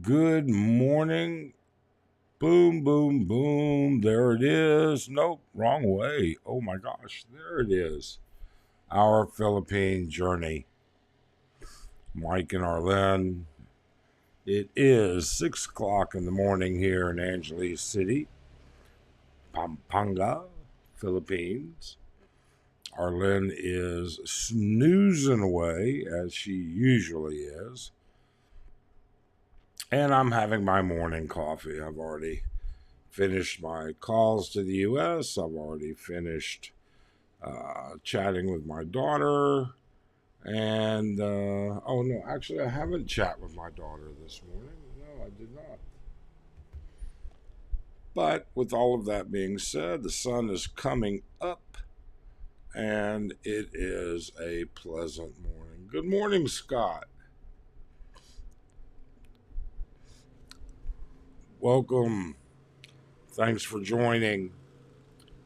Good morning. Boom, boom, boom. There it is. Nope, wrong way. Oh my gosh, there it is. Our Philippine journey. Mike and Arlen. It is 6 o'clock in the morning here in Angeles City, Pampanga, Philippines. Arlen is snoozing away as she usually is. And I'm having my morning coffee. I've already finished my calls to the U.S. I've already finished chatting with my daughter. And, oh no, actually, I haven't chatted with my daughter this morning. No, I did not. But with all of that being said, the sun is coming up and it is a pleasant morning. Good morning, Scott. Welcome. Thanks for joining.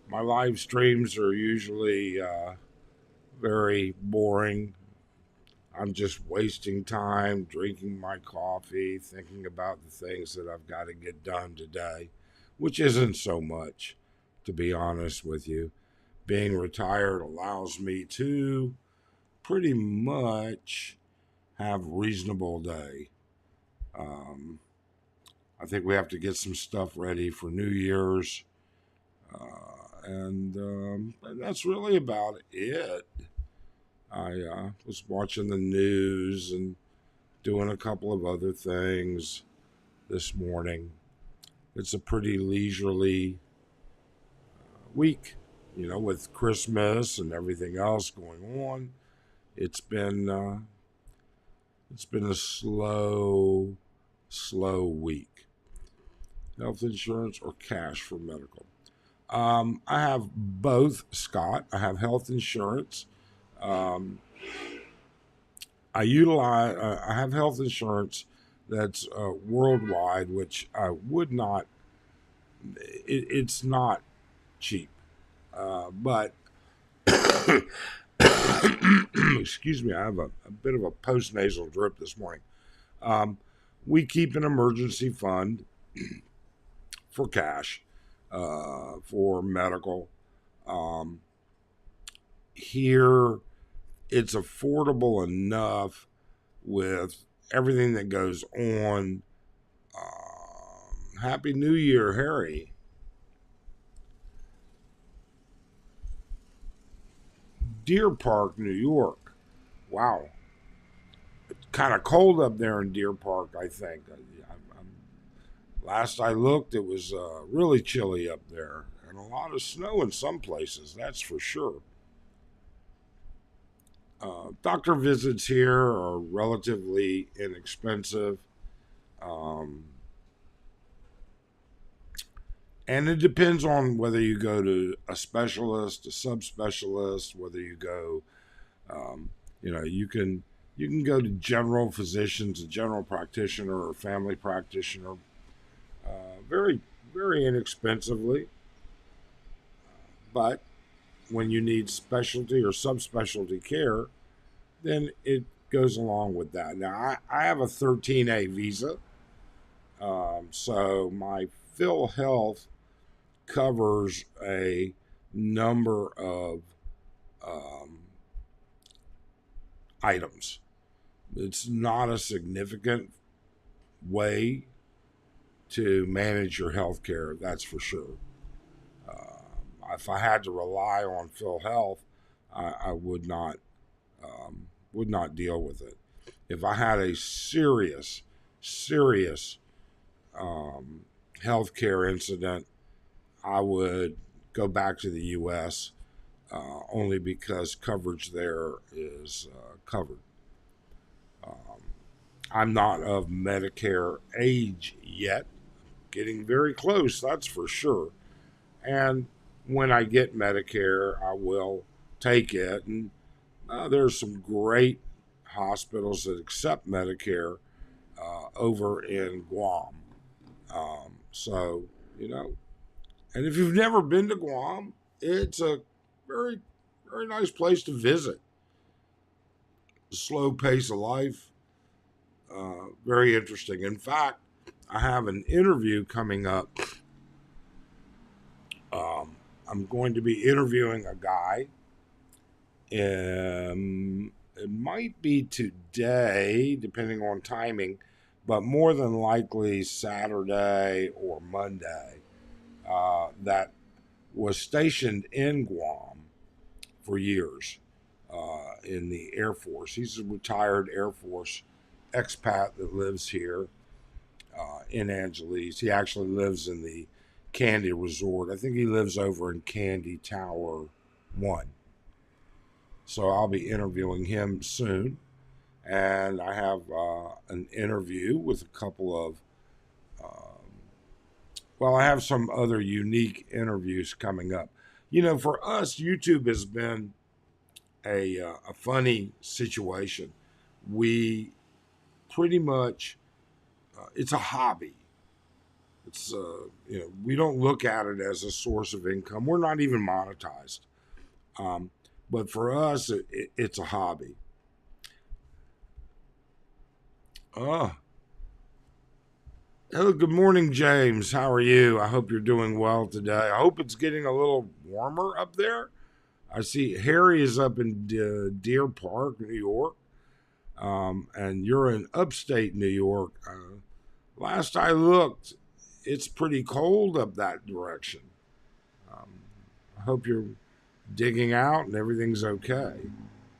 My live streams are usually very boring. I'm just wasting time drinking my coffee, thinking about the things that I've got to get done today, which isn't so much, to be honest with you. Being retired allows me to pretty much have reasonable day. I think we have to get some stuff ready for New Year's, and that's really about it. I was watching the news and doing a couple of other things this morning. It's a pretty leisurely week, with Christmas and everything else going on. It's been a slow week. Health insurance or cash for medical. I have both, Scott. I have health insurance. I have health insurance that's worldwide, which I would not. It's not cheap, but excuse me, I have a bit of a post nasal drip this morning. We keep an emergency fund for cash, for medical. Here, it's affordable enough with everything that goes on. Happy New Year, Harry. Deer Park, New York. Wow. It's kind of cold up there in Deer Park, I think. Last I looked, it was really chilly up there, and a lot of snow in some places, that's for sure. Doctor visits here are relatively inexpensive. Um, and it depends on whether you go to a specialist, a subspecialist, whether you go, you can go to general physicians, a general practitioner or family practitioner, very, very inexpensively. But when you need specialty or subspecialty care, then it goes along with that. Now, I have a 13A visa, so my Phil Health covers a number of um, items. It's not a significant way to manage your health care, that's for sure. If I had to rely on Phil Health, I would not deal with it. If I had a serious um, healthcare incident, I would go back to the U.S. Only because coverage there is covered. Um, I'm not of Medicare age yet, getting very close, that's for sure. And when I get Medicare, I will take it. And there's some great hospitals that accept Medicare over in Guam. So, you know, and if you've never been to Guam, it's a very, very nice place to visit. Slow pace of life, very interesting. In fact, I have an interview coming up. I'm going to be interviewing a guy. It might be today, depending on timing, but more than likely Saturday or Monday. That was stationed in Guam for years in the Air Force. He's a retired Air Force expat that lives here in Angeles. He actually lives in the Candy Resort. I think he lives over in Candy Tower 1. So I'll be interviewing him soon. And I have an interview with a couple of, well, I have some other unique interviews coming up. You know, for us, YouTube has been a funny situation. We pretty much, it's a hobby. It's, we don't look at it as a source of income. We're not even monetized. But for us, it's a hobby. Oh, hello, good morning, James. How are you? I hope you're doing well today. I hope it's getting a little warmer up there. I see Harry is up in Deer Park, New York, and you're in upstate New York. Last I looked, it's pretty cold up that direction. Um, I hope you're digging out and everything's okay.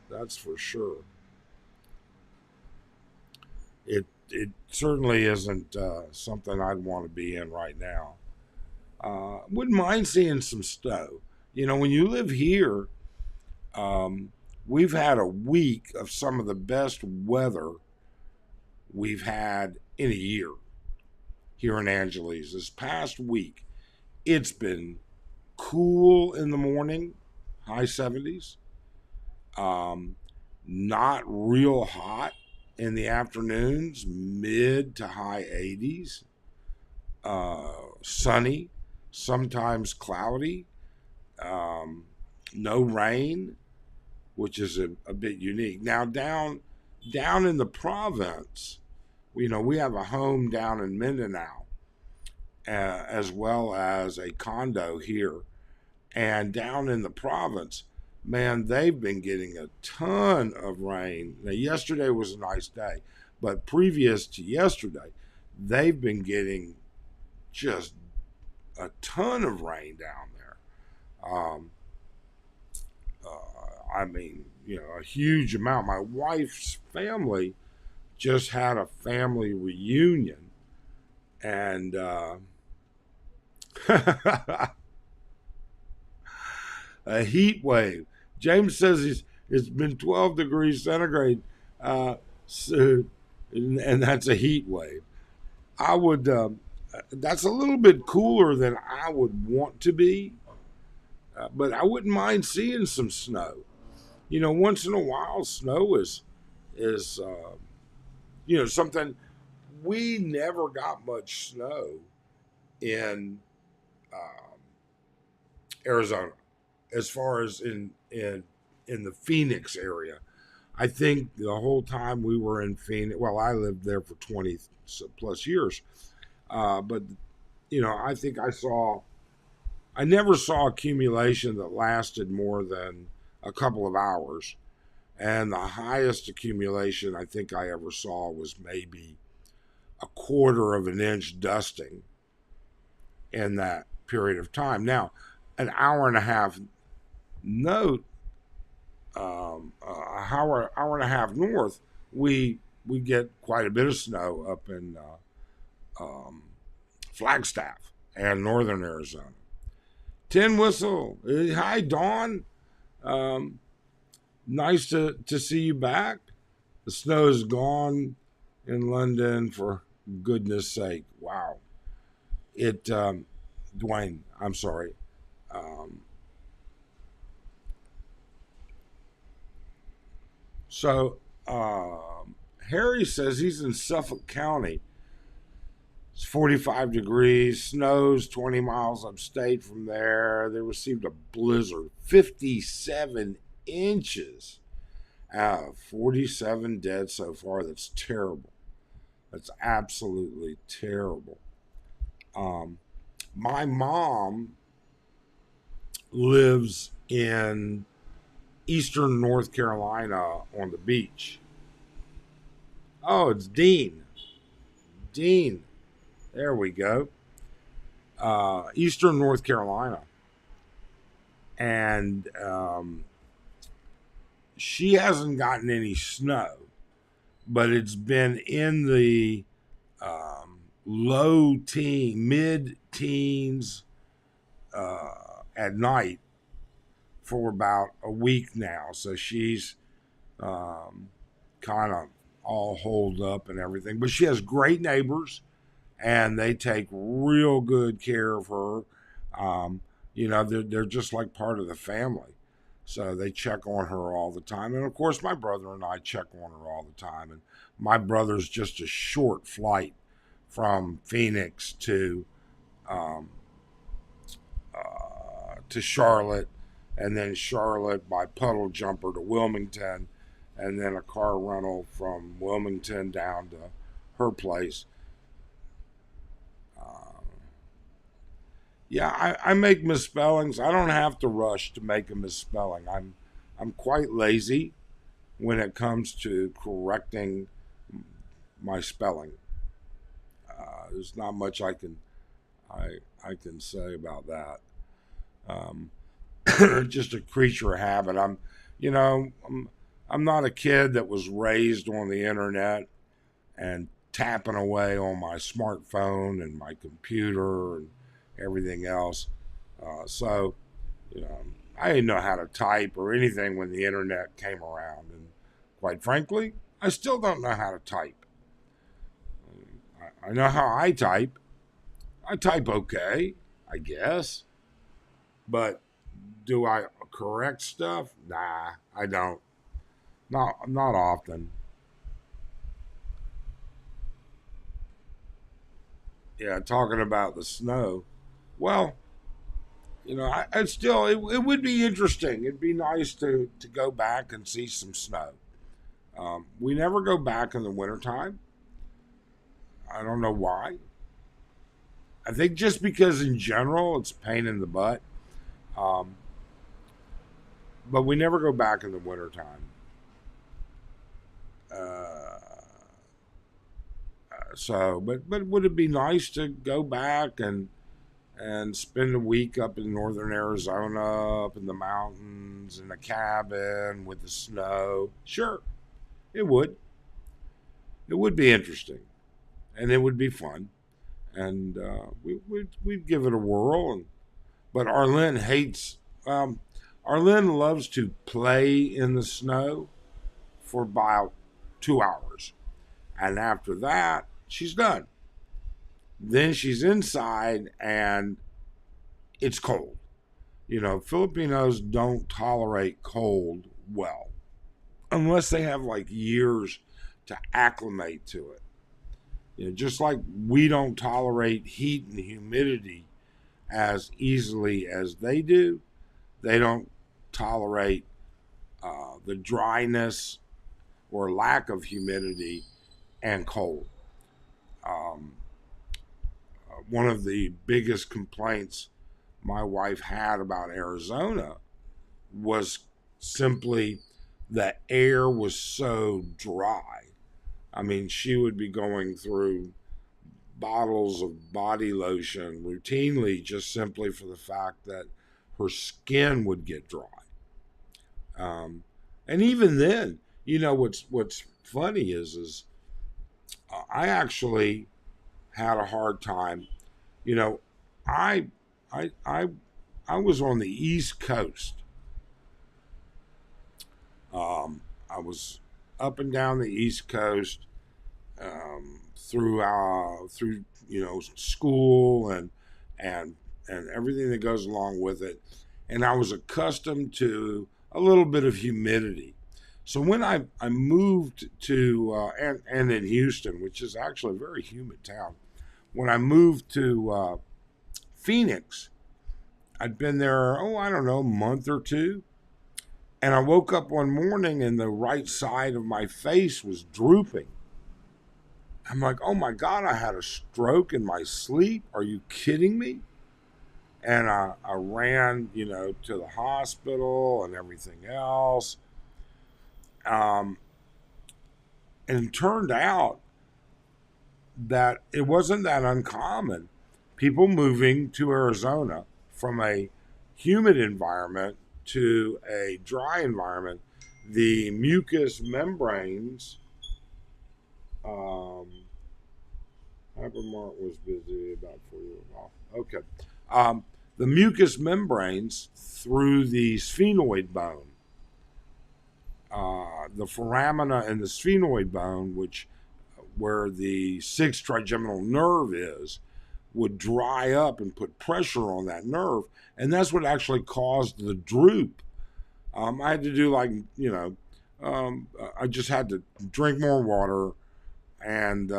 That's for sure. It certainly isn't something I'd want to be in right now. Wouldn't mind seeing some snow. You know, when you live here, we've had a week of some of the best weather we've had in a year here in Angeles. This past week, it's been cool in the morning, high 70s, um, not real hot in the afternoons, mid to high 80s, sunny, sometimes cloudy, um, no rain, which is a bit unique. Now down in the province, you know, we have a home down in Mindanao, as well as a condo here, and down in the province, man, they've been getting a ton of rain. Now, yesterday was a nice day, but previous to yesterday, they've been getting just a ton of rain down there. Um, I mean, you know, a huge amount. My wife's family just had a family reunion, and a heat wave. James says it's been 12 degrees centigrade, so, and that's a heat wave. I would, that's a little bit cooler than I would want to be, but I wouldn't mind seeing some snow. You know, once in a while, snow is you know, something. We never got much snow in um, Arizona, as far as in the Phoenix area. I think the whole time we were in Phoenix, well, I lived there for 20 plus years, but you know, I think I never saw accumulation that lasted more than a couple of hours. And the highest accumulation I think I ever saw was maybe a quarter of an inch dusting in that period of time. Now, an hour and a half note, hour and a half north, we get quite a bit of snow up in um, Flagstaff and northern Arizona. Tin Whistle, hi Dawn. Um, Nice to see you back. The snow is gone in London, for goodness sake. Wow. Dwayne, I'm sorry. Um, so, Harry says he's in Suffolk County. It's 45 degrees, snows 20 miles upstate from there. They received a blizzard, 57 inches. 47 dead so far. That's terrible. It's absolutely terrible. Um, my mom lives in eastern North Carolina on the beach. Oh, it's Dean. Dean. There we go. Eastern North Carolina. And she hasn't gotten any snow, but it's been in the mid teens at night for about a week now. So she's kind of all holed up and everything. But she has great neighbors, and they take real good care of her. Um, they're just like part of the family. So they check on her all the time. And of course, my brother and I check on her all the time. And my brother's just a short flight from Phoenix um, to Charlotte, and then Charlotte by puddle jumper to Wilmington, and then a car rental from Wilmington down to her place. Uh, yeah, I make misspellings. I don't have to rush to make a misspelling. I'm quite lazy when it comes to correcting my spelling. There's not much I can say about that. Um, just a creature of habit. You know, I'm not a kid that was raised on the internet and tapping away on my smartphone and my computer and everything else. So, you know, I didn't know how to type or anything when the internet came around. And quite frankly, I still don't know how to type. I know how I type. I type okay, I guess. But do I correct stuff? Nah, I don't. Not often. Yeah, talking about the snow. Well, I still it would be interesting. It'd be nice to go back and see some snow. We never go back in the wintertime. I don't know why. I think just because in general it's a pain in the butt. Um, but we never go back in the wintertime. Uh, but would it be nice to go back and spend a week up in northern Arizona, up in the mountains, in a cabin with the snow? Sure, it would. It would be interesting, and it would be fun, and we'd give it a whirl. But Arlen hates. Arlen loves to play in the snow for about 2 hours, and after that, she's done. Then she's inside, and it's cold. Filipinos don't tolerate cold well unless they have like years to acclimate to it. Just like we don't tolerate heat and humidity as easily as they do, they don't tolerate the dryness or lack of humidity and cold. Um, One of the biggest complaints my wife had about Arizona was simply the air was so dry. I mean, she would be going through bottles of body lotion routinely just simply for the fact that her skin would get dry. And even then, what's funny is I actually had a hard time. You know, I I I I was on the East Coast. I was up and down the East Coast through school and and everything that goes along with it, and I was accustomed to a little bit of humidity. So when I moved to and in Houston, which is actually a very humid town, when I moved to Phoenix, I'd been there, oh, I don't know, a month or two. And I woke up one morning and the right side of my face was drooping. I'm like, oh my God, I had a stroke in my sleep. Are you kidding me? And I ran, to the hospital and everything else. Um, and it turned out that it wasn't that uncommon. People moving to Arizona from a humid environment to a dry environment, the mucous membranes, um, Hypermart was busy about 40 off. Okay. Um, the mucous membranes through the sphenoid bone, the foramina in the sphenoid bone, which where the sixth trigeminal nerve is, would dry up and put pressure on that nerve, and that's what actually caused the droop. I had to do I just had to drink more water and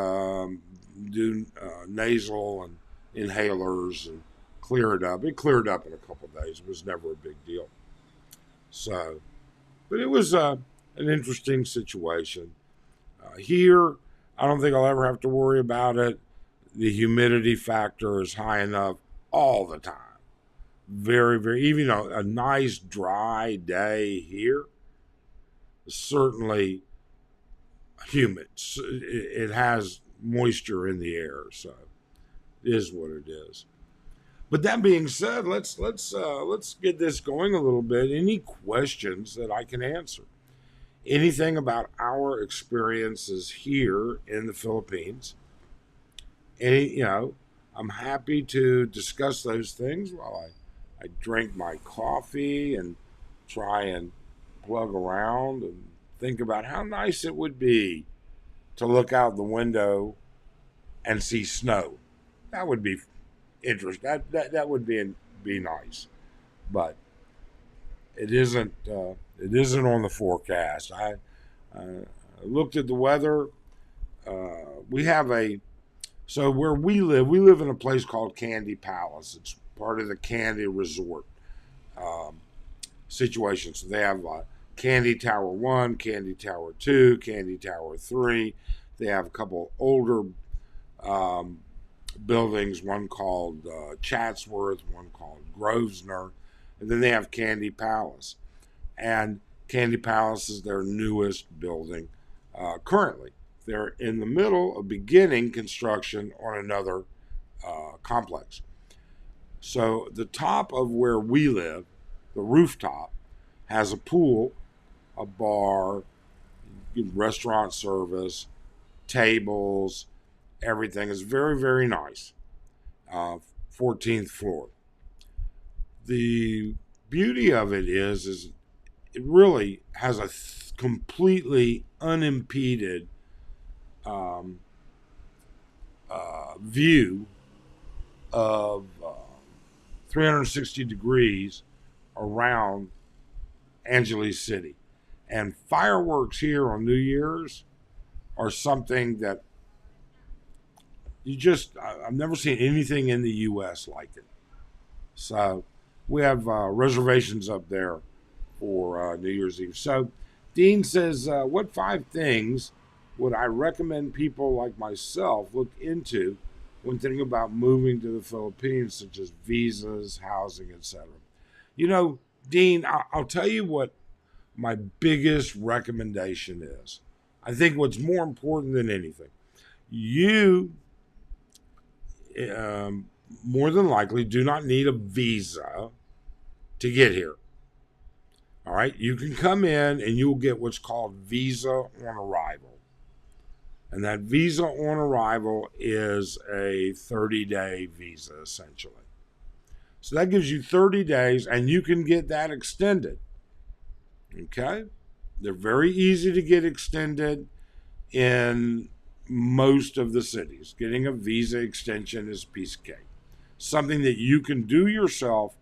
do nasal and inhalers and clear it up. It cleared up in a couple of days. It was never a big deal. So, but it was an interesting situation. Here, I don't think I'll ever have to worry about it. The humidity factor is high enough all the time. Very, very, even a nice dry day here, certainly humid. It has moisture in the air, so it is what it is. But that being said, let's get this going a little bit. Any questions that I can answer? Anything about our experiences here in the Philippines? I'm happy to discuss those things while I drink my coffee and try and plug around and think about how nice it would be to look out the window and see snow. That would be interesting. That would be nice, but it isn't. It isn't on the forecast. I looked at the weather. We have so where we live in a place called Candy Palace. It's part of the Candy Resort um, situation. So they have Candy Tower 1, Candy Tower 2, Candy Tower 3. They have a couple older um, buildings, one called Chatsworth, one called Grosvenor, and then they have Candy Palace. And Candy Palace is their newest building currently. They're in the middle of beginning construction on another complex. So the top of where we live, the rooftop, has a pool, a bar, restaurant service, tables, everything is very, very nice. 14th floor. The beauty of it is it really has a completely unimpeded um, view of 360 degrees around Angeles City. And fireworks here on New Year's are something that I've never seen anything in the U.S. like it. So we have reservations up there for New Year's Eve. So Dean says, what 5 things would I recommend people like myself look into when thinking about moving to the Philippines, such as visas, housing, etc.? Dean, I'll tell you what my biggest recommendation is. I think what's more important than anything, you more than likely do not need a visa to get here. All right, you can come in and you'll get what's called visa on arrival. And that visa on arrival is a 30-day visa, essentially. So that gives you 30 days, and you can get that extended. Okay? They're very easy to get extended in most of the cities. Getting a visa extension is a piece of cake. Something that you can do yourself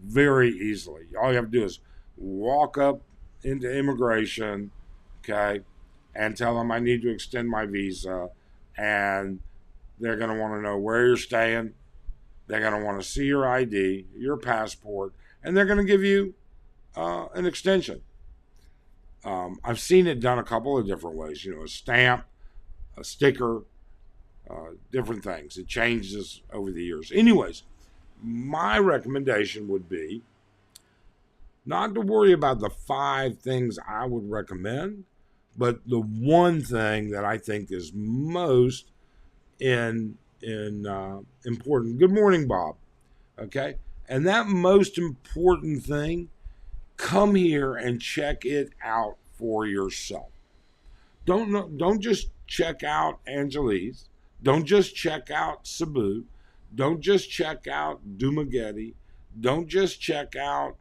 very easily. All you have to do is walk up into immigration, okay, and tell them I need to extend my visa, and they're going to want to know where you're staying. They're going to want to see your ID, your passport, and they're going to give you an extension. I've seen it done a couple of different ways. A stamp, a sticker, different things. It changes over the years. Anyways, my recommendation would be not to worry about the 5 things I would recommend, but the one thing that I think is most important. Good morning, Bob. Okay, and that most important thing, come here and check it out for yourself. Don't just check out Angeles. Don't just check out Cebu. Don't just check out Dumaguete. Don't just check out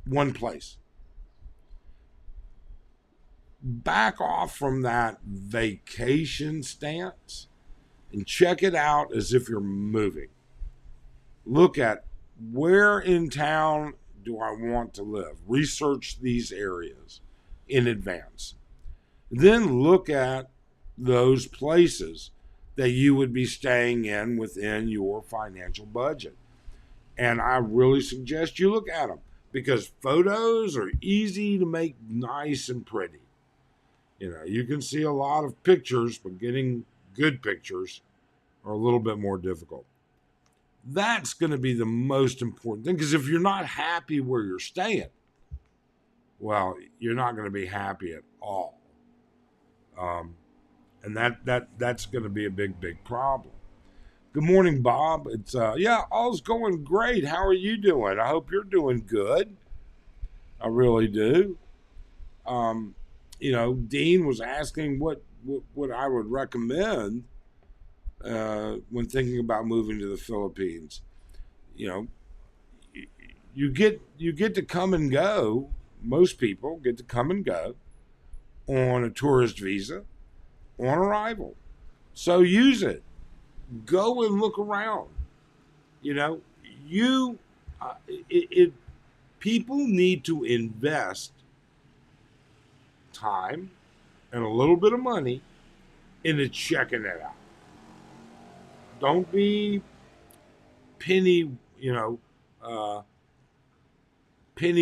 one place. Back off from that vacation stance and check it out as if you're moving. Look at where in town do I want to live? Research these areas in advance. Then look at those places that you would be staying in within your financial budget. And I really suggest you look at them because photos are easy to make nice and pretty. You can see a lot of pictures, but getting good pictures are a little bit more difficult. That's going to be the most important thing because if you're not happy where you're staying, well, you're not going to be happy at all. And that's going to be a big problem. Good morning, Bob. It's all's going great. How are you doing? I hope you're doing good. I really do. Dean was asking what I would recommend when thinking about moving to the Philippines. You get to come and go. Most people get to come and go on a tourist visa on arrival. So use it. Go and look around. People need to invest time and a little bit of money into checking it out. Don't be penny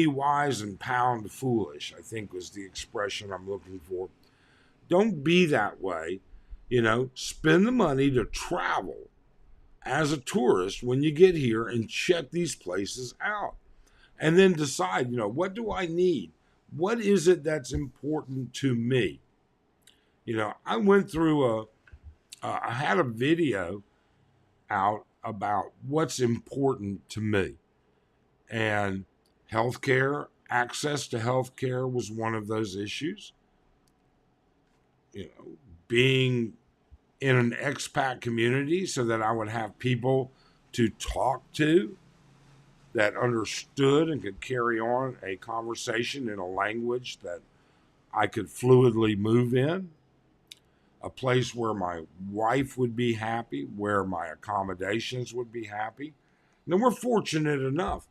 wise and pound foolish, I think was the expression I'm looking for. Don't be that way. Spend the money to travel as a tourist when you get here and check these places out. And then decide, what do I need? What is it that's important to me? I went through I had a video out about what's important to me. And healthcare, access to healthcare was one of those issues. Being in an expat community so that I would have people to talk to that understood and could carry on a conversation in a language that I could fluidly move in. A place where my wife would be happy, where my accommodations would be happy. And we're fortunate enough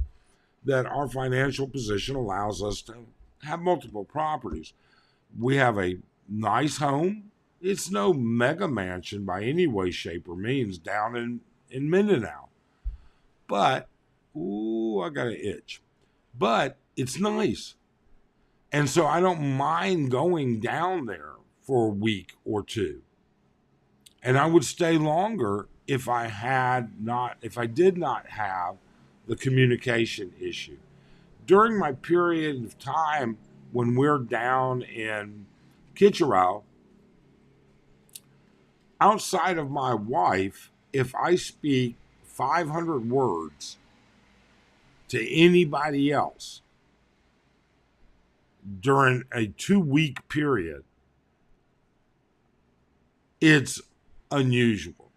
that our financial position allows us to have multiple properties. We have a nice home. It's no mega mansion by any way, shape, or means down in Mindanao. But, I got an itch. But it's nice. And so I don't mind going down there for a week or two. And I would stay longer if I did not have the communication issue. During my period of time when we're down in Kitcheral, outside of my wife, if I speak 500 words to anybody else during a 2-week period, it's unusual.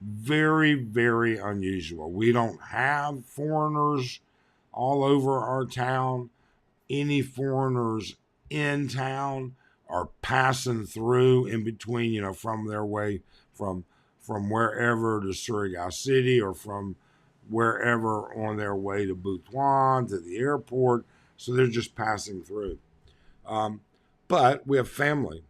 Very, very unusual. We don't have foreigners all over our town. Any foreigners in town are passing through in between, from their way from wherever to Surigao City or from wherever on their way to Butuan, to the airport. So they're just passing through. But we have family.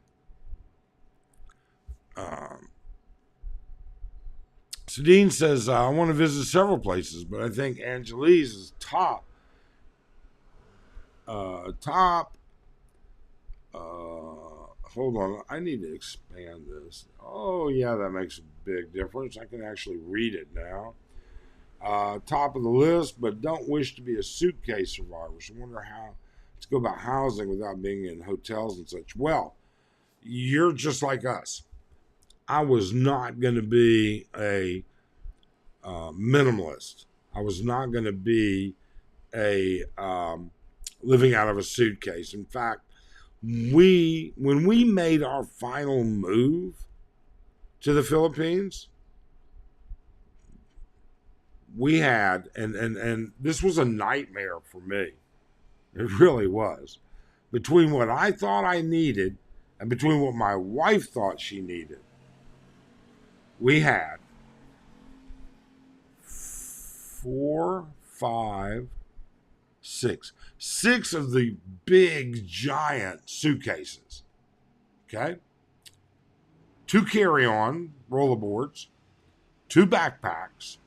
Sadine says, I want to visit several places, but I think Angeles is top. hold on. I need to expand this. Oh, yeah, that makes a big difference. I can actually read it now. Top of the list, but don't wish to be a suitcase survivor. So wonder how to go about housing without being in hotels and such. Well, you're just like us. I was not going to be a minimalist. I was not going to be a living out of a suitcase. In fact, when we made our final move to the Philippines, we had and this was a nightmare for me. It really was. Between what I thought I needed and between what my wife thought she needed, we had four, five, six of the big giant suitcases. Okay. Two carry-on rollerboards, two backpacks,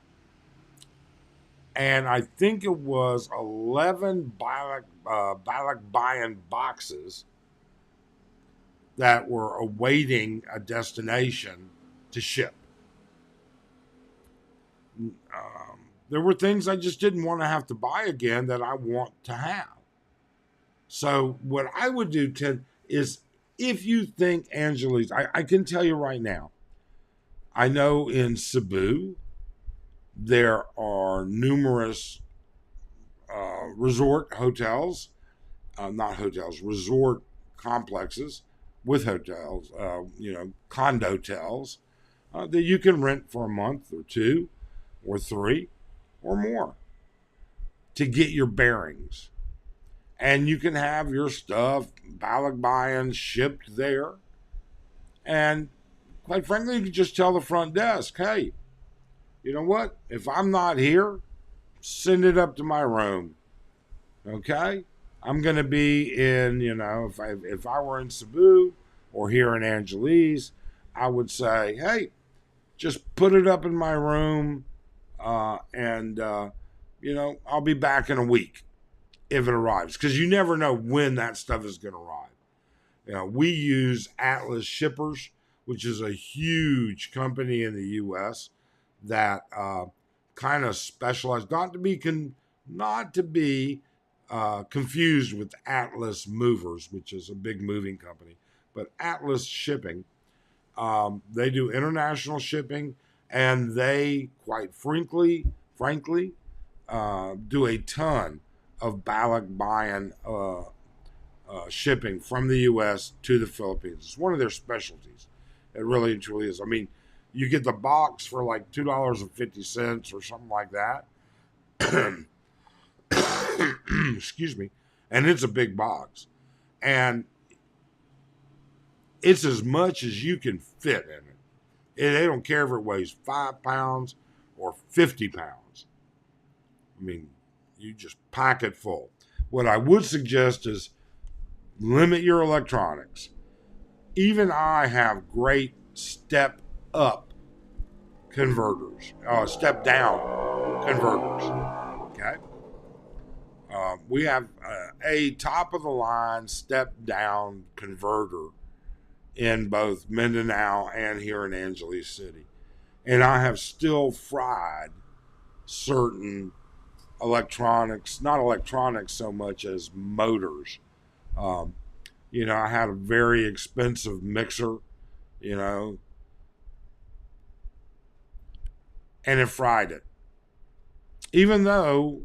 and I think it was 11 balikbayan boxes that were awaiting a destination to ship. There were things I just didn't want to have to buy again that I want to have. So what I would do, Ted, is if you think Angeles, I can tell you right now, I know in Cebu there are numerous resort hotels, not hotels, resort complexes with hotels, condotels that you can rent for a month or two or three or more to get your bearings. And you can have your stuff, balikbayan, shipped there. And quite frankly, you can just tell the front desk, hey, you know what? If I'm not here, send it up to my room. Okay? I'm going to be in, if I were in Cebu or here in Angeles, I would say, hey, just put it up in my room and I'll be back in a week if it arrives. Because you never know when that stuff is going to arrive. We use Atlas Shippers, which is a huge company in the U.S. that kind of specialized, not to be confused with Atlas Movers, which is a big moving company, but Atlas Shipping. They do international shipping, and they, quite frankly, do a ton of balikbayan shipping from the U.S. to the Philippines. It's one of their specialties. It really and truly is. I mean, you get the box for like $2.50 or something like that. Excuse me. And it's a big box. And it's as much as you can fit in it. They don't care if it weighs 5 pounds or 50 pounds. I mean, you just pack it full. What I would suggest is limit your electronics. Even I have great step up converters, step down converters. Okay. We have a top of the line step down converter in both Mindanao and here in Angeles City. And I have still fried certain electronics, not electronics so much as motors. I had a very expensive mixer, and it fried it. Even though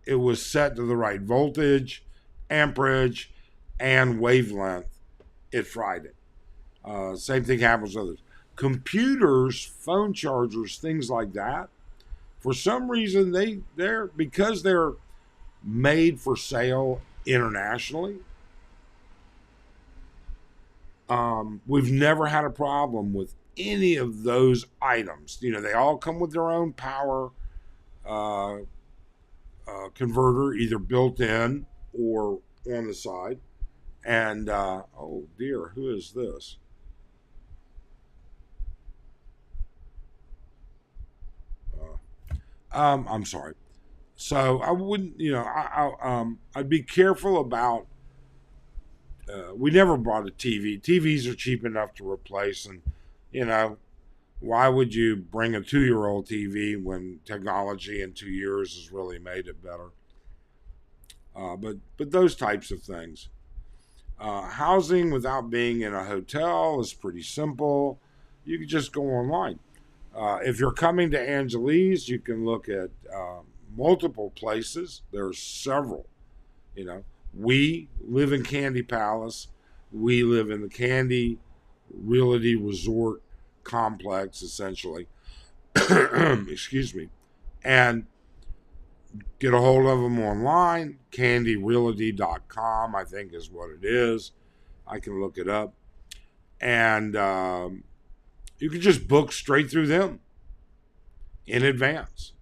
it was set to the right voltage, amperage, and wavelength, it fried it. Same thing happens with others. Computers, phone chargers, things like that. For some reason, because they're made for sale internationally. We've never had a problem with any of those items. They all come with their own power converter, either built in or on the side. And oh dear, who is this? I'm sorry. So I wouldn't, I'd be careful about We never bought a TV. TVs are cheap enough to replace, and you know, why would you bring a 2 year old TV when technology in 2 years has really made it better? But those types of things. Housing without being in a hotel is pretty simple. You can just go online. If you're coming to Angeles, you can look at multiple places. There's several. You know, we live in Candy Palace. We live in the Candy Realty Resort complex, essentially. Excuse me. And get a hold of them online. CandyRealty.com, I think, is what it is. I can look it up. And you can just book straight through them in advance.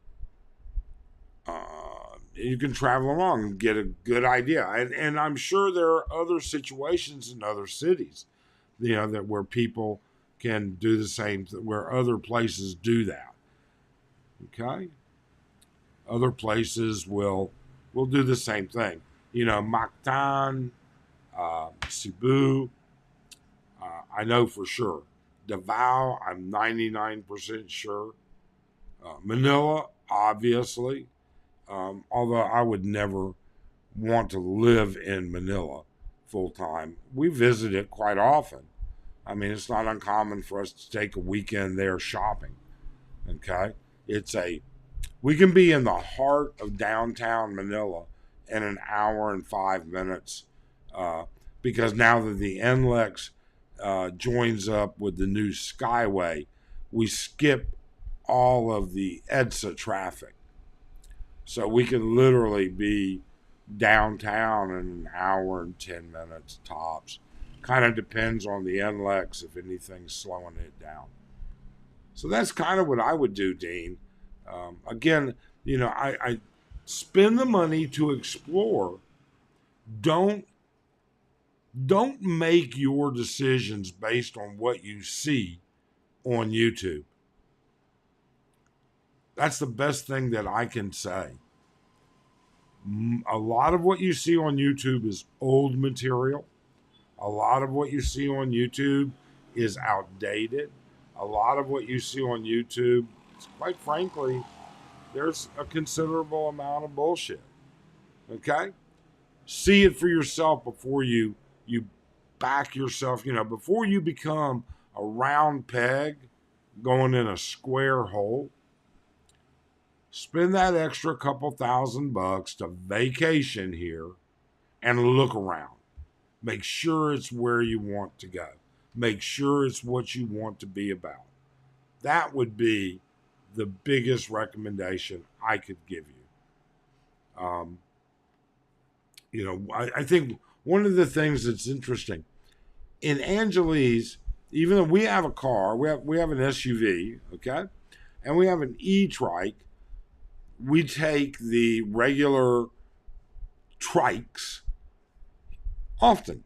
You can travel along and get a good idea. And I'm sure there are other situations in other cities, that where people can do the same, where other places do that. Okay, other places will do the same thing. Mactan, Cebu, I know for sure. Davao, I'm 99% sure. Manila, obviously. Although I would never want to live in Manila full time. We visit it quite often. I mean, it's not uncommon for us to take a weekend there shopping. Okay, we can be in the heart of downtown Manila in an hour and 5 minutes, because now that the NLEX joins up with the new Skyway, we skip all of the EDSA traffic. So we can literally be downtown in an hour and 10 minutes tops. Kind of depends on the NLEX if anything's slowing it down. So that's kind of what I would do, Dean. Again, I spend the money to explore. Don't don't make your decisions based on what you see on YouTube. That's the best thing that I can say. A lot of what you see on YouTube is old material. A lot of what you see on YouTube is outdated. A lot of what you see on YouTube, quite frankly, there's a considerable amount of bullshit. Okay? See it for yourself before you back yourself, before you become a round peg going in a square hole. Spend that extra couple $1,000 to vacation here and look around. Make sure it's where you want to go. Make sure it's what you want to be about. That would be the biggest recommendation I could give you. I think one of the things that's interesting in Angeles, even though we have a car, we have an SUV, okay, and we have an e-trike. We take the regular trikes often.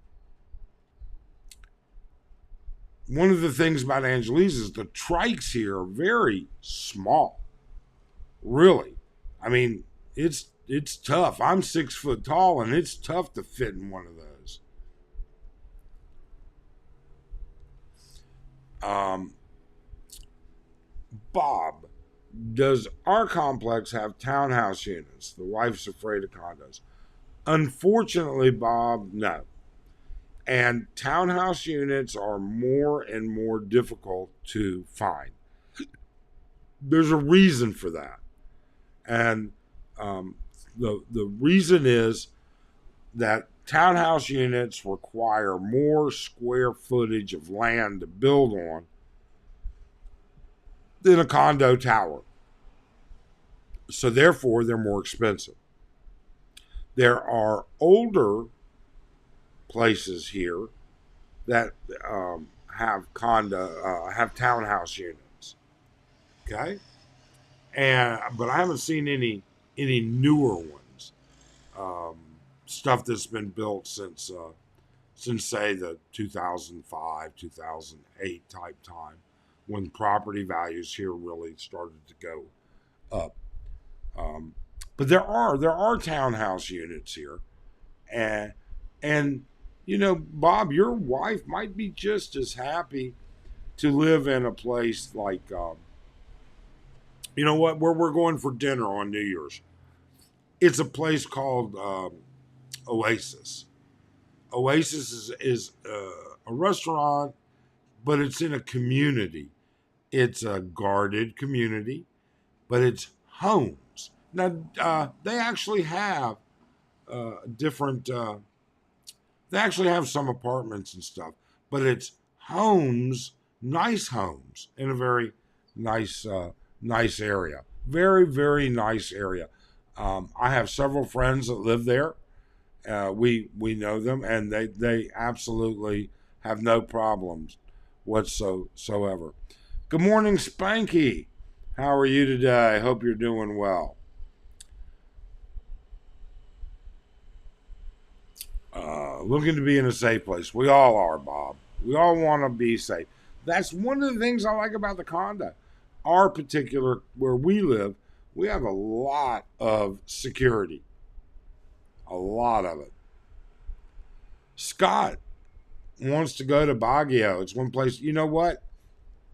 One of the things about Angeles is the trikes here are very small. Really. I mean, it's tough. I'm 6 foot tall, and it's tough to fit in one of those. Bob, does our complex have townhouse units? The wife's afraid of condos. Unfortunately, Bob, no. And townhouse units are more and more difficult to find. There's a reason for that. And the reason is that townhouse units require more square footage of land to build on than a condo tower. So therefore, they're more expensive. There are older places here that have townhouse units. Okay, but I haven't seen any newer ones. Stuff that's been built since say the 2005 2008 type time, when property values here really started to go up. But there are townhouse units here, and You know, Bob, your wife might be just as happy to live in a place like, you know what, where we're going for dinner on New Year's. It's a place called Oasis. Oasis is a restaurant, but it's in a community. It's a guarded community, but it's homes. Now, they actually have different. They actually have some apartments and stuff, but it's homes, nice homes in a very nice, nice area. Very, very nice area. I have several friends that live there. We know them, and they absolutely have no problems whatsoever. Good morning, Spanky. How are you today? Hope you're doing well. Looking to be in a safe place. We all are, Bob. We all want to be safe. That's one of the things I like about the condo. Our particular, where we live, we have a lot of security. A lot of it. Scott wants to go to Baguio. It's one place, you know what?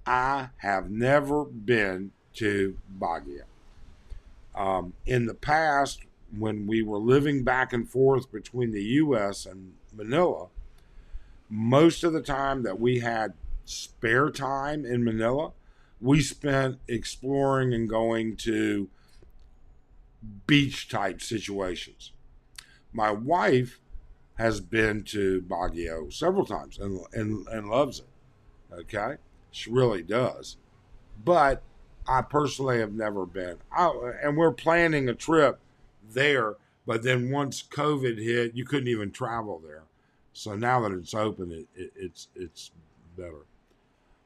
I have never been to Baguio. In the past, when we were living back and forth between the U.S. and Manila, most of the time that we had spare time in Manila, we spent exploring and going to beach type situations. My wife has been to Baguio several times and loves it. Okay, she really does. But I personally have never been. And we're planning a trip there, but then once COVID hit, you couldn't even travel there. So now that it's open, it's better.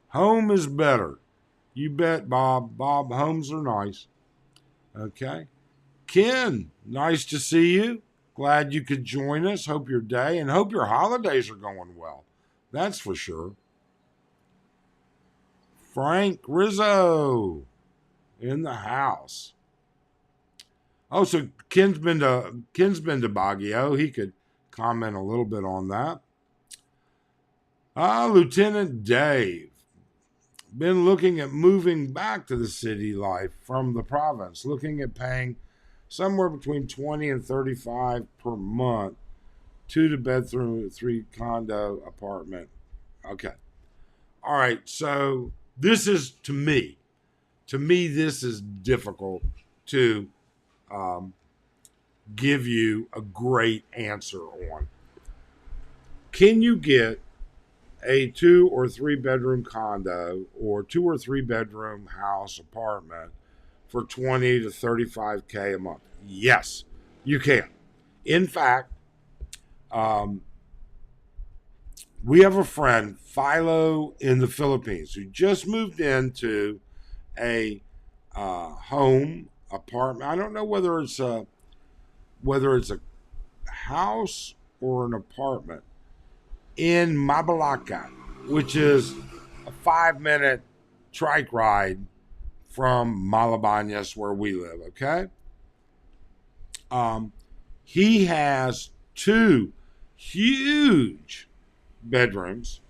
Home is better. You bet, Bob. Bob, homes are nice. Okay. Ken, nice to see you. Glad you could join us. Hope your day and hope your holidays are going well. That's for sure. Frank Rizzo in the house. Oh, so Ken's been to Baguio. He could comment a little bit on that. Lieutenant Dave. Been looking at moving back to the city life from the province, looking at paying somewhere between 20 and 35 per month, 2 bedroom, 3 condo apartment. Okay. All right. So this is to me, this is difficult to give you a great answer on. Can you get a 2 or 3 bedroom condo or 2 or 3 bedroom house apartment for 20 to 35K a month? Yes, you can. In fact, um, we have a friend, Philo, in the Philippines, who just moved into a home apartment. I don't know whether it's a house or an apartment in Mabalaca, which is a 5 minute trike ride from Malabañas, where we live. Okay, um, he has 2 huge bedrooms.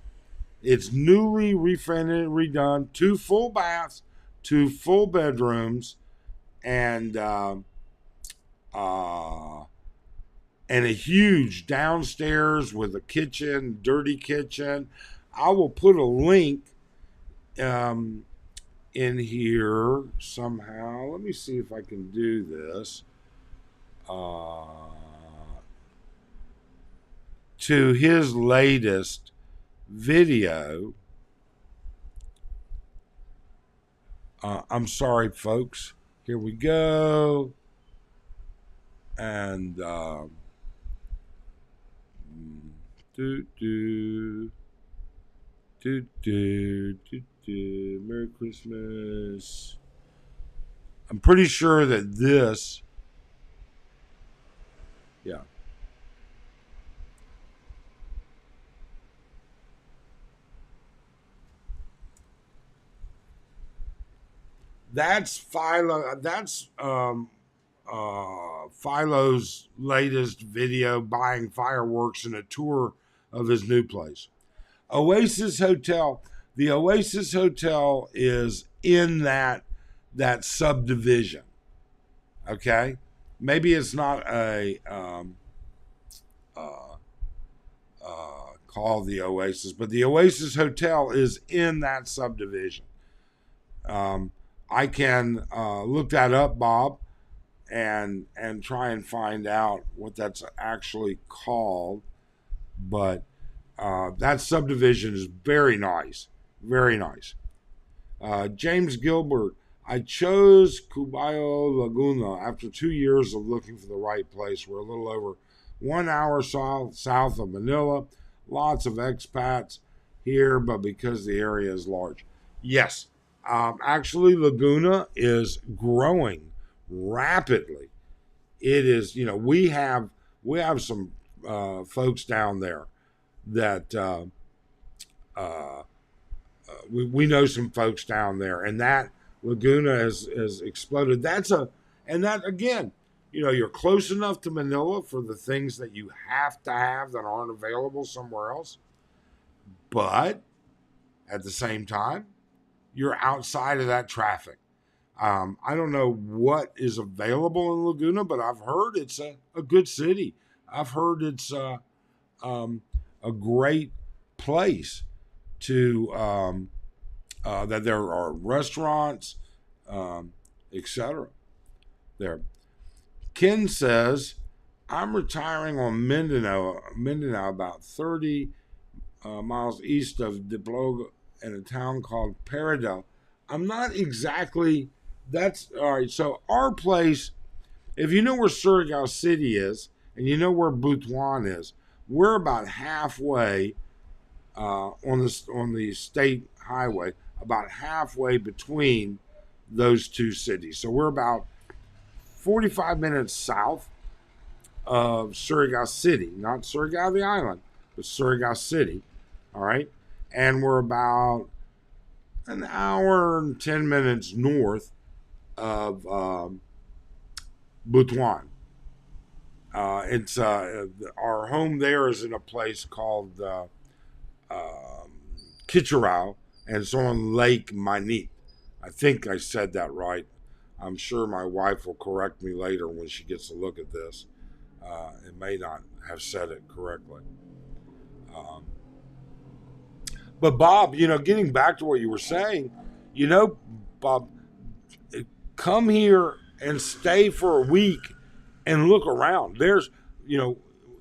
It's newly refinished, redone, 2 full baths, 2 full bedrooms, and uh, and a huge downstairs with a kitchen, dirty kitchen. I will put a link um, in here somehow. Let me see if I can do this. Uh, to his latest video. I'm sorry, folks. Here we go. And do do do do do do. Merry Christmas. I'm pretty sure that this, yeah, that's Philo. That's Philo's latest video, buying fireworks and a tour of his new place. Oasis Hotel. The Oasis Hotel is in that subdivision. Okay, maybe it's not a called the Oasis, but the Oasis Hotel is in that subdivision. Um, I can look that up, Bob, and try and find out what that's actually called. But that subdivision is very nice, very nice. James Gilbert, I chose Cubayo Laguna after 2 years of looking for the right place. We're a little over 1 hour south of Manila. Lots of expats here, but because the area is large. Yes, actually, Laguna is growing rapidly. It is, we have some folks down there that uh, we know some folks down there, and that Laguna has exploded. And that again, you're close enough to Manila for the things that you have to have that aren't available somewhere else, but at the same time, you're outside of that traffic. I don't know what is available in Laguna, but I've heard it's a good city. I've heard it's a great place to that there are restaurants, etc. There. Ken says, I'm retiring on Mindanao about 30 miles east of Diploga in a town called Paradel. I'm not exactly, that's, all right, so our place, if you know where Surigao City is, and you know where Butuan is, we're about halfway on the state highway, about halfway between those two cities. So we're about 45 minutes south of Surigao City, not Surigao the island, but Surigao City. All right, and we're about an hour and 10 minutes north of Butuan. It's our home there is in a place called Kitcherow, and it's on Lake Manit. I think I said that right. I'm sure my wife will correct me later when she gets a look at this. It may not have said it correctly. Um, but Bob, getting back to what you were saying, Bob, come here and stay for a week and look around. There's,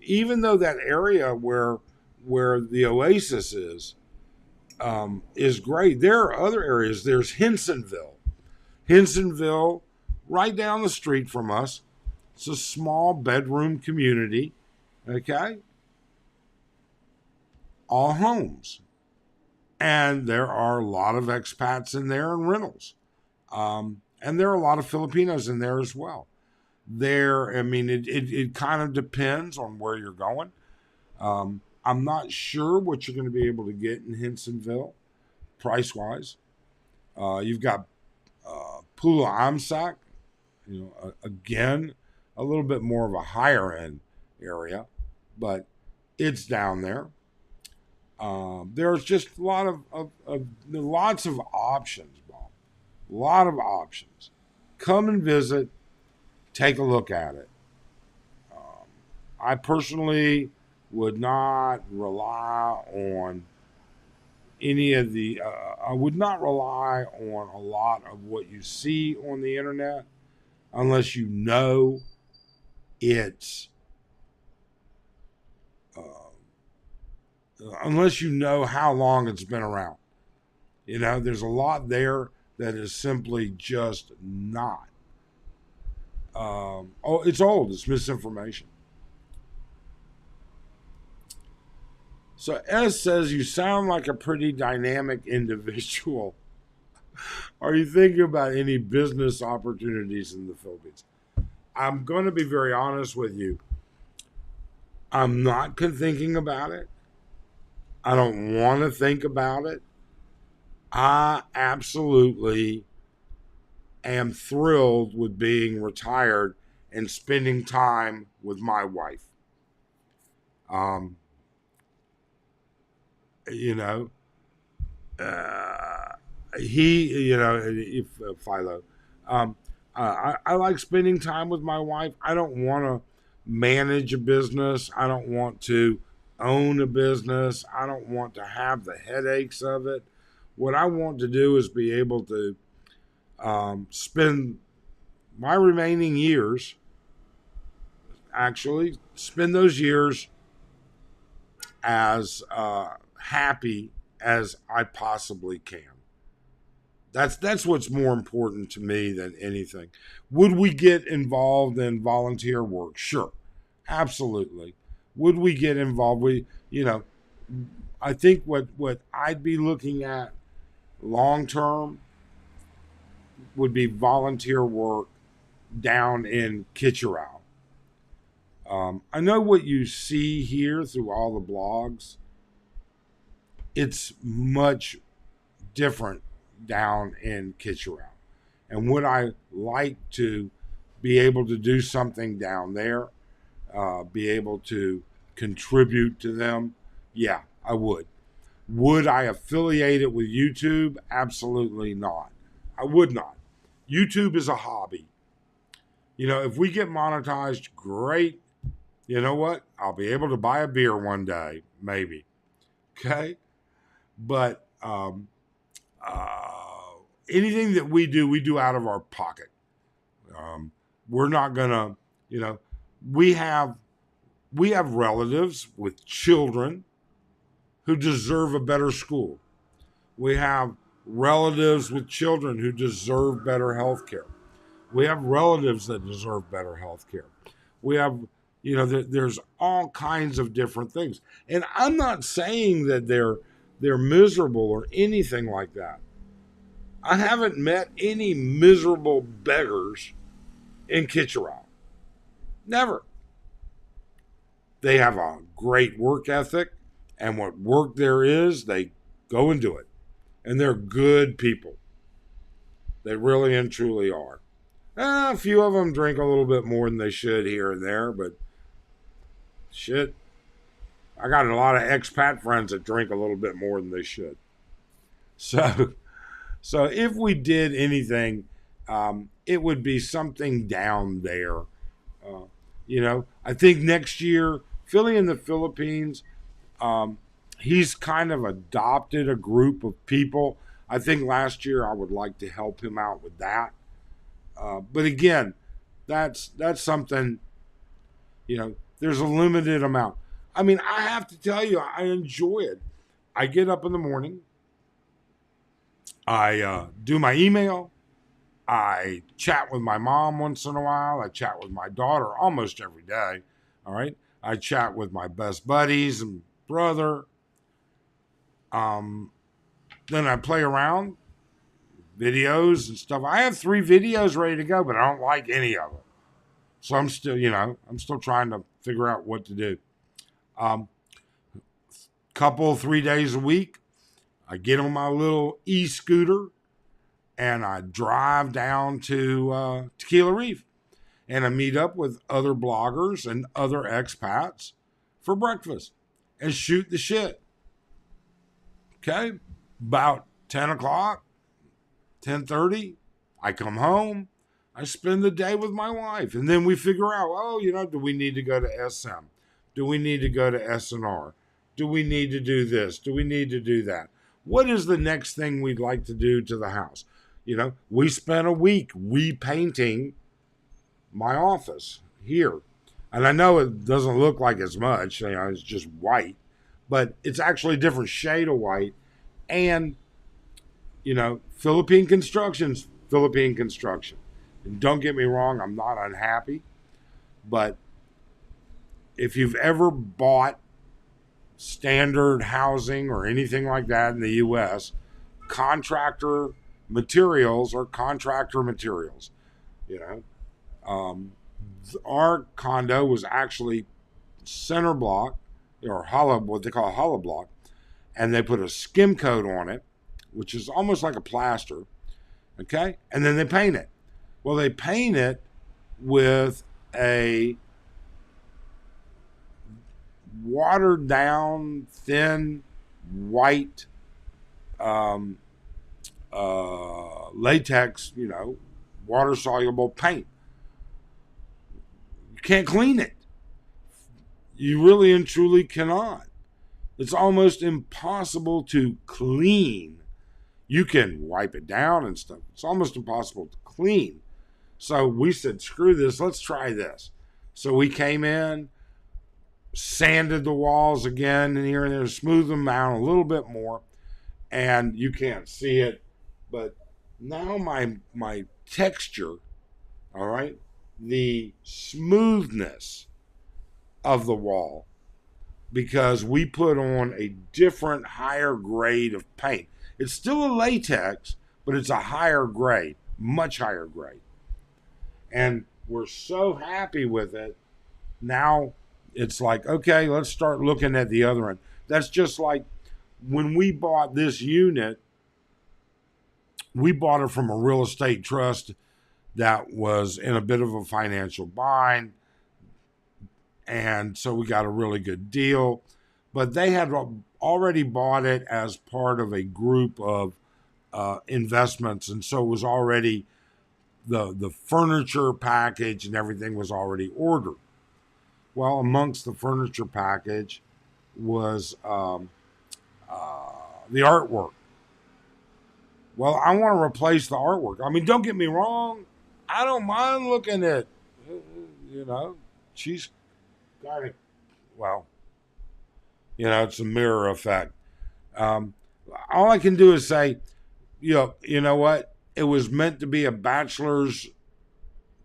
even though that area where the Oasis is great, there are other areas. There's Hensonville, right down the street from us. It's a small bedroom community, okay? All homes. And there are a lot of expats in there and rentals. And there are a lot of Filipinos in there as well. It kind of depends on where you're going. I'm not sure what you're going to be able to get in Hensonville, price-wise. You've got Pula Amsak, again, a little bit more of a higher end area, but it's down there. There's just a lot of lots of options, Bob. A lot of options. Come and visit. Take a look at it. I personally would not rely on any of the. I would not rely on a lot of what you see on the internet unless you know it's. Unless you know how long it's been around. There's a lot there that is simply just not. It's old. It's misinformation. So S says, you sound like a pretty dynamic individual. Are you thinking about any business opportunities in the Philippines? I'm going to be very honest with you. I'm not thinking about it. I don't want to think about it. I absolutely am thrilled with being retired and spending time with my wife. you know, uh, if Philo, um, I like spending time with my wife. I don't want to manage a business. I don't want to own a business. I don't want to have the headaches of it. What I want to do is be able to spend my remaining years, actually, spend those years as happy as I possibly can. That's what's more important to me than anything. Would we get involved in volunteer work? Sure, absolutely. Would we get involved? I think what I'd be looking at long term would be volunteer work down in Kitcheral. I know what you see here through all the blogs. It's much different down in Kitcheral. And would I like to be able to do something down there, be able to contribute to them? Yeah, I would. Would I affiliate it with YouTube? Absolutely not. I would not. YouTube is a hobby. If we get monetized, great. You know what? I'll be able to buy a beer one day, maybe. Okay? But anything that we do out of our pocket. We're not gonna, we have relatives with children who deserve a better school. We have relatives with children who deserve better health care. We have relatives that deserve better health care. We have, there's all kinds of different things. And I'm not saying that they're miserable or anything like that. I haven't met any miserable beggars in Kitcheral. Never. They have a great work ethic, and what work there is, they go and do it. And they're good people. They really and truly are. A few of them drink a little bit more than they should here and there, but shit. I got a lot of expat friends that drink a little bit more than they should. So if we did anything, it would be something down there. I think next year, Philly in the Philippines, he's kind of adopted a group of people. I think last year I would like to help him out with that. But again, that's something, there's a limited amount. I mean, I have to tell you, I enjoy it. I get up in the morning. I do my email. I chat with my mom once in a while. I chat with my daughter almost every day. All right. I chat with my best buddies and brother. Then I play around videos and stuff. I have 3 videos ready to go, but I don't like any of them. So I'm still trying to figure out what to do. Couple 3 days a week, I get on my little e-scooter and I drive down to Tequila Reef and I meet up with other bloggers and other expats for breakfast and shoot the shit. Okay? About 10 o'clock, 10:30, I come home. I spend the day with my wife. And then we figure out, do we need to go to SM? Do we need to go to SNR? Do we need to do this? Do we need to do that? What is the next thing we'd like to do to the house? We spent a week repainting my office here. And I know it doesn't look like as much, it's just white, but it's actually a different shade of white. And, Philippine construction's Philippine construction. And don't get me wrong, I'm not unhappy, but if you've ever bought standard housing or anything like that in the U.S., contractor materials are contractor materials. Our condo was actually center block or hollow, what they call a hollow block, and they put a skim coat on it, which is almost like a plaster. Okay, and then they paint it. Well, they paint it with a watered down, thin white um, latex, water soluble paint. You can't clean it. You really and truly cannot. It's almost impossible to clean. You can wipe it down and stuff. It's almost impossible to clean. So we said, screw this, let's try this. So we came in, sanded the walls again and here and there, smoothed them out a little bit more, and you can't see it, but now my texture, all right, the smoothness of the wall, because we put on a different higher grade of paint. It's still a latex, but it's a higher grade, much higher grade. And we're so happy with it. Now it's like, okay, let's start looking at the other end. That's just like when we bought this unit, we bought it from a real estate trust that was in a bit of a financial bind. And so we got a really good deal. But they had already bought it as part of a group of investments. And so it was already, the furniture package and everything was already ordered. Well, amongst the furniture package was the artwork. Well, I want to replace the artwork. I mean, don't get me wrong. I don't mind looking at, she's got it. Well, it's a mirror effect. All I can do is say, you know what? It was meant to be a bachelor's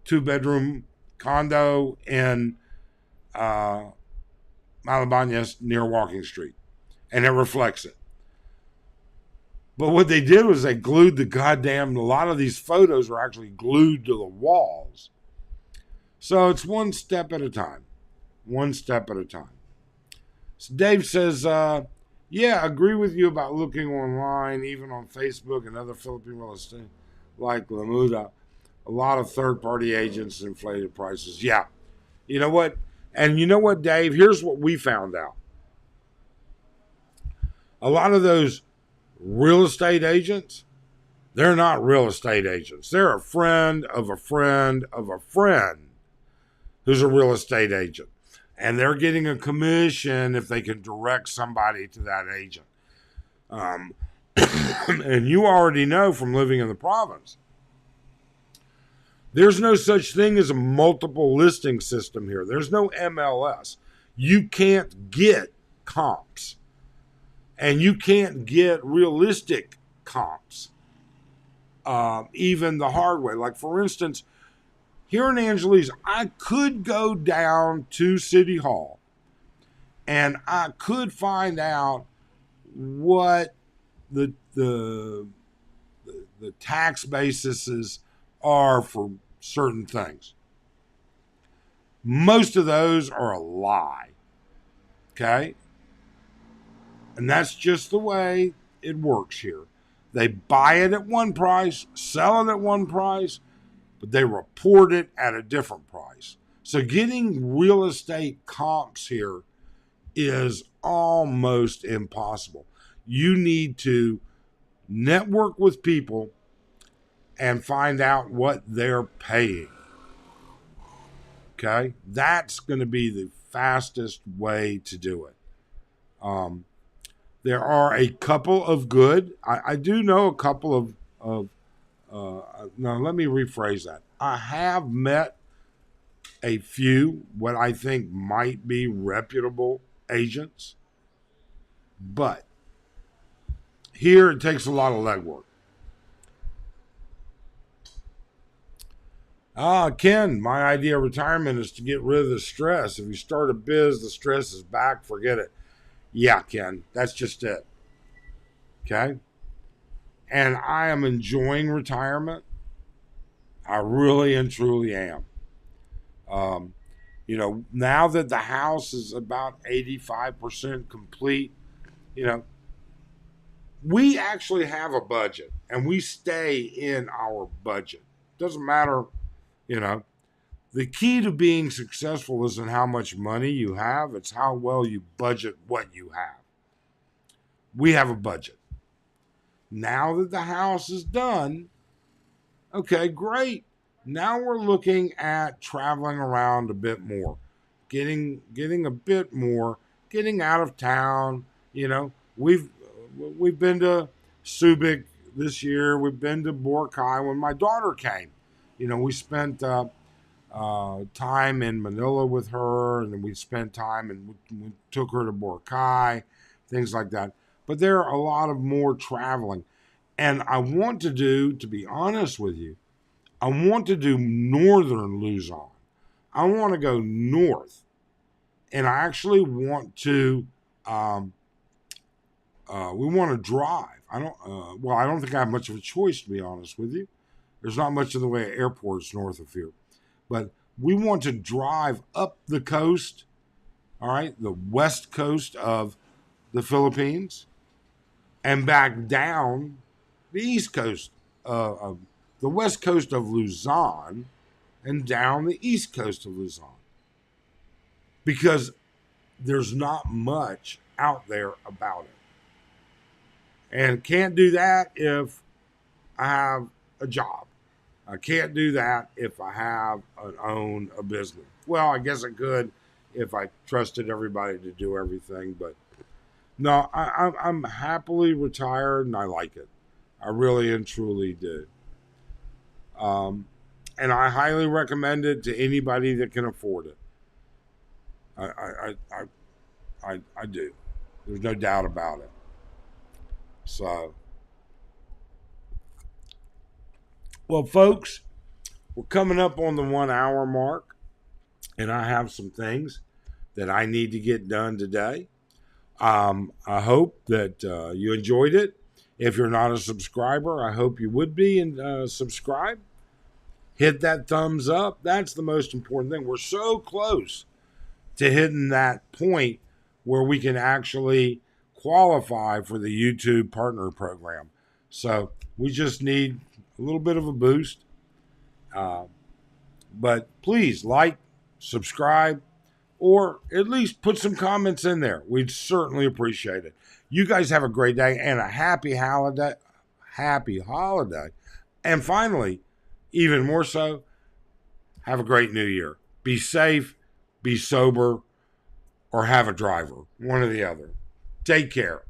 2-bedroom condo in Malabañas near Walking Street, and it reflects it. But what they did was they glued a lot of these photos were actually glued to the walls. So it's one step at a time. One step at a time. So Dave says, yeah, agree with you about looking online, even on Facebook and other Philippine real estate, like Lamuda. A lot of third-party agents inflated prices. Yeah. You know what? And you know what, Dave? Here's what we found out. A lot of those real estate agents, they're not real estate agents. They're a friend of a friend of a friend who's a real estate agent. And they're getting a commission if they can direct somebody to that agent. And you already know from living in the province, there's no such thing as a multiple listing system here. There's no MLS. You can't get comps. And you can't get realistic comps, even the hard way. Like, for instance, here in Angeles, I could go down to City Hall and I could find out what the tax bases are for certain things. Most of those are a lie. Okay? And that's just the way it works here. They buy it at one price, sell it at one price, but they report it at a different price. So getting real estate comps here is almost impossible. You need to network with people and find out what they're paying. Okay? That's going to be the fastest way to do it. There are a couple of good, I do know a couple of no, let me rephrase that. I have met a few, what I think might be reputable agents, but here it takes a lot of legwork. Ken, my idea of retirement is to get rid of the stress. If you start a biz, the stress is back, forget it. Yeah, Ken, that's just it. Okay? And I am enjoying retirement. I really and truly am. Now that the house is about 85% complete, we actually have a budget and we stay in our budget. Doesn't matter, the key to being successful isn't how much money you have, it's how well you budget what you have. We have a budget. Now that the house is done, okay, great. Now we're looking at traveling around a bit more, getting a bit more, getting out of town. You know, we've been to Subic this year. We've been to Boracay when my daughter came. You know, we spent time in Manila with her, and then we spent time and we took her to Boracay, things like that. But there are a lot of more traveling, and I want to do, to be honest with you, I want to do northern Luzon. I want to go north, and I actually want to. Um, we want to drive. I don't. Well, I don't think I have much of a choice, to be honest with you. There's not much in the way of airports north of here, but we want to drive up the coast. All right, the west coast of the Philippines, and back down the east coast of the west coast of Luzon and down the east coast of Luzon, because there's not much out there about it. And can't do that if I have a job. I can't do that if I have own a business. Well, I guess I could if I trusted everybody to do everything, but no, I'm happily retired and I like it. I really and truly do. Um, and I highly recommend it to anybody that can afford it. I do. There's no doubt about it. So, well, folks, we're coming up on the 1 hour mark, and I have some things that I need to get done today. I hope that you enjoyed it. If you're not a subscriber, I hope you would be and subscribe. Hit that thumbs up. That's the most important thing. We're so close to hitting that point where we can actually qualify for the YouTube Partner Program. So we just need a little bit of a boost. Uh, but please like, subscribe, or at least put some comments in there. We'd certainly appreciate it. You guys have a great day and a happy holiday. Happy holiday. And finally, even more so, have a great new year. Be safe, be sober, or have a driver. One or the other. Take care.